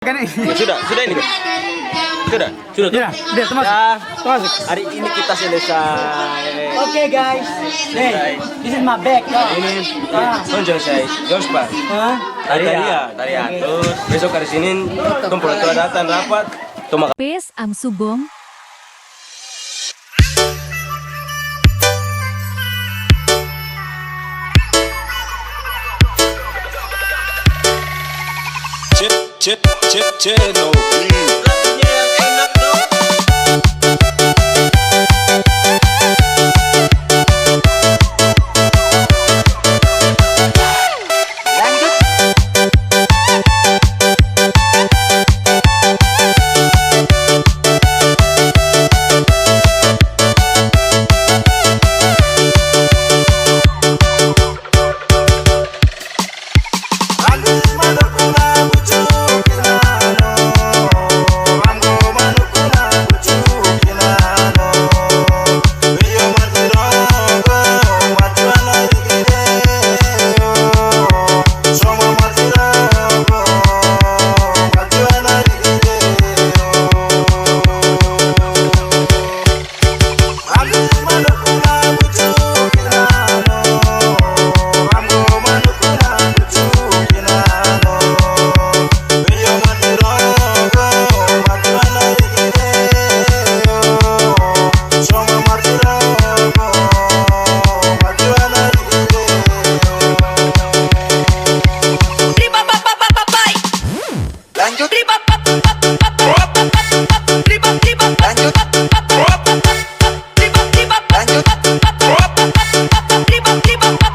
Kan ini. Ya, sudah ini. Sudah. Ya, dia termasuk. Hari ini kita selesai. Okay guys, hey, this is my bag. Ini selesai. Jospa. Tarian. Terus besok hari Senin kumpul tua datang rapat. Tuh Pes ang subong. Chip, no.